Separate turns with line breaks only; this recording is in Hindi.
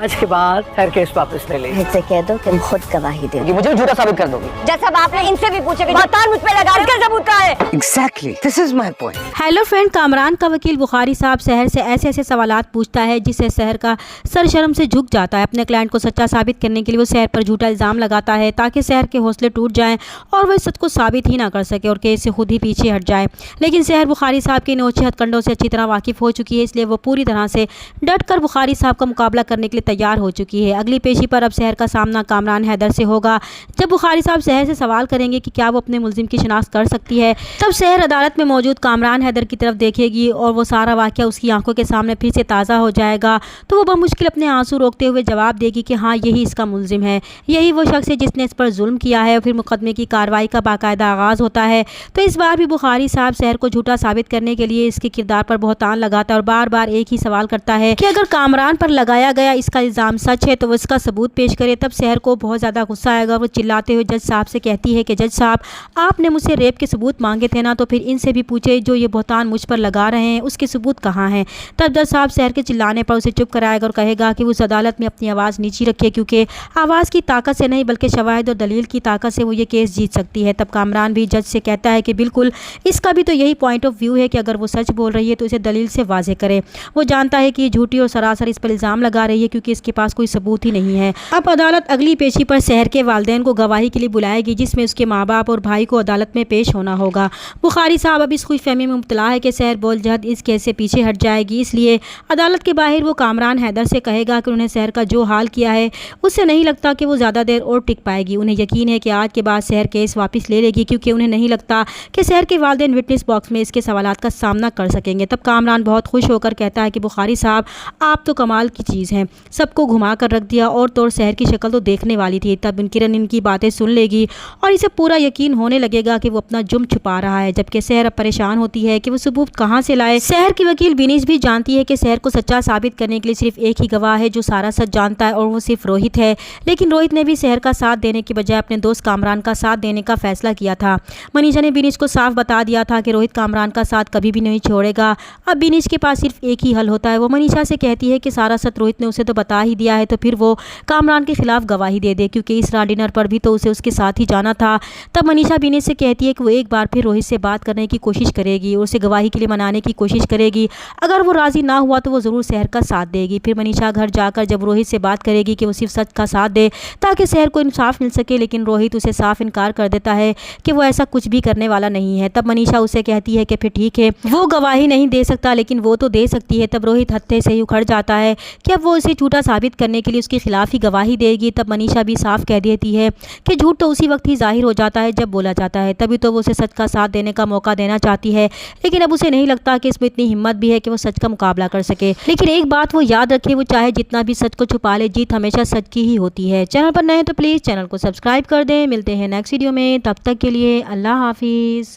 आज के बाद खैर केस वापस ले ले।
से कह दो कि खुद गवाही दे,
मुझे झूठा साबित कर दोगे।
जब सब आपने इनसे भी पूछे कि बतान मुझ पे लगा इसका सबूत क्या है?
Exactly, this is my point.
Hello friend, Kamran का वकील बुखारी साहब शहर से ऐसे ऐसे सवालात पूछता है जिससे शहर का सर शर्म से झुक जाता है। अपने क्लाइंट को सच्चा साबित करने के लिए वो शहर पर झूठा इल्ज़ाम लगाता है ताकि शहर के हौसले टूट जाएं और वह सच को साबित ही ना कर सके और केस से खुद ही पीछे हट जाए। लेकिन शहर बुखारी साहब के इन ओछे हथकंडों से अच्छी तरह वाकिफ़ हो चुकी है, इसलिए वो पूरी तरह से डट कर बुखारी साहब का मुकाबला करने के लिए तैयार हो चुकी है। अगली पेशी पर अब शहर का सामना कामरान हैदर से होगा। जब बुखारी साहब शहर से सवाल करेंगे कि क्या वो अपने मुलजिम की शिनाख्त कर सकती है, तब शहर अदालत में मौजूद कामरान हैदर की तरफ देखेगी और वो सारा वाक़या उसकी आंखों के सामने फिर से ताज़ा हो जाएगा। तो वो बमुश्किल अपने आंसू रोकते हुए जवाब देगी कि हाँ, यही इसका मुलजिम है, यही वो शख्स है जिसने इस पर जुल्म किया है। फिर मुकदमे की कार्रवाई का बाकायदा आगाज़ होता है। तो इस बार भी बुखारी साहब शहर को झूठा साबित करने के लिए इसके किरदार पर बहुतान लगाता है और बार बार एक ही सवाल करता है कि अगर कामरान पर लगाया गया इसका इल्ज़ाम सच है तो वो इसका सबूत पेश करे। तब शहर को बहुत ज़्यादा गुस्सा आएगा। वो चिल्लाते हुए जज साहब से कहती है कि जज साहब, आपने मुझसे रेप के सबूत मांगे थे ना, तो फिर इनसे भी पूछे जो ये बहुतान मुझ पर लगा रहे हैं उसके सबूत कहाँ हैं। तब जज साहब शहर के चिल्लाने पर उसे चुप कराएगा और कहेगा कि उस अदालत में अपनी आवाज़ नीची रखे, क्योंकि आवाज़ की ताकत से नहीं बल्कि शवाहिद और दलील की ताकत से वो ये केस जीत सकती है। तब कामरान भी जज से कहता है कि बिल्कुल, इसका भी तो यही पॉइंट ऑफ व्यू है कि अगर वो सच बोल रही है तो इसे दलील से वाज़े करे। वो जानता है कि ये झूठी और सरासर इस पर इल्ज़ाम लगा रही है क्योंकि इसके पास कोई सबूत ही नहीं है। अब अदालत अगली पेशी पर शहर के वालिदैन को गवाही के लिए बुलाएगी, जिसमें उसके माँ बाप और भाई को अदालत में पेश होना होगा। बुखारी साहब अब इस खुशफहमी में मुब्तला है कि शहर बोलजहद इस केस से पीछे हट जाएगी, इसलिए अदालत के बाहर वो कामरान हैदर से कहेगा कि उन्हें शहर का जो हाल किया है उससे नहीं लगता कि वो ज़्यादा देर और टिक पाएगी। उन्हें यकीन है कि आज के बाद शहर केस वापस ले लेगी, क्योंकि उन्हें नहीं लगता कि शहर के वालिदैन विटनेस बॉक्स में इसके सवालात का सामना कर सकेंगे। तब कामरान बहुत खुश होकर कहता है कि बुखारी साहब, आप तो कमाल की चीज़ हैं, सबको घुमा कर रख दिया और तो और शहर की शक्ल तो देखने वाली थी। तब किरण इनकी बातें सुन लेगी और इसे पूरा यकीन होने लगेगा कि वो अपना जुर्म छुपा रहा है, जबकि शहर अब परेशान होती है कि वो सबूत कहाँ से लाए। शहर की वकील बिनीश भी जानती है कि शहर को सच्चा साबित करने के लिए सिर्फ एक ही गवाह है जो सारा सच जानता है और वो सिर्फ रोहित है। लेकिन रोहित ने भी शहर का साथ देने के बजाय अपने दोस्त कामरान का साथ देने का फैसला किया था। मनीषा ने बिनीश को साफ बता दिया था कि रोहित कामरान का साथ कभी भी नहीं छोड़ेगा। अब बिनीश के पास सिर्फ एक ही हल होता है। वो मनीषा से कहती है कि सारा सच रोहित ने उसे तो बता ही दिया है, तो फिर वो कामरान के खिलाफ गवाही दे दे, क्योंकि इस रात डिनर पर भी तो उसे उसके साथ ही जाना था। तब मनीषा बिनीश से कहती है कि वो एक बार फिर रोहित से बात करने की कोशिश करेगी और उसे गवाही के लिए मनाने की कोशिश करेगी। अगर वो राज़ी ना हुआ तो वो ज़रूर शहर का साथ देगी। फिर मनीषा घर जाकर जब रोहित से बात करेगी कि वो सिर्फ सच का साथ दे ताकि शहर को इंसाफ मिल सके, लेकिन रोहित उसे साफ इनकार कर देता है कि वो ऐसा कुछ भी करने वाला नहीं है। तब मनीषा उसे कहती है कि फिर ठीक है, वो गवाही नहीं दे सकता लेकिन वो तो दे सकती है। तब रोहित हत्थे से ही उखड़ जाता है कि अब वो उसे झूठा साबित करने के लिए उसके खिलाफ ही गवाही देगी। तब मनीषा भी साफ कह देती है कि झूठ तो उसी वक्त ही जाहिर हो जाता है जब बोला जाता है, तभी तो वो उसे सच का साथ देने का मौका देना चाहती है। लेकिन अब उसे नहीं लगता कि इसमें इतनी हिम्मत भी है कि वो सच का मुकाबला कर सके। लेकिन एक बात वो याद रखे, वो चाहे जितना भी सच को छुपा ले, जीत हमेशा सच की ही होती है। चैनल पर नए तो प्लीज़ चैनल को सब्सक्राइब कर दें। मिलते हैं नेक्स्ट वीडियो में, तब तक के लिए अल्लाह हाफिज़।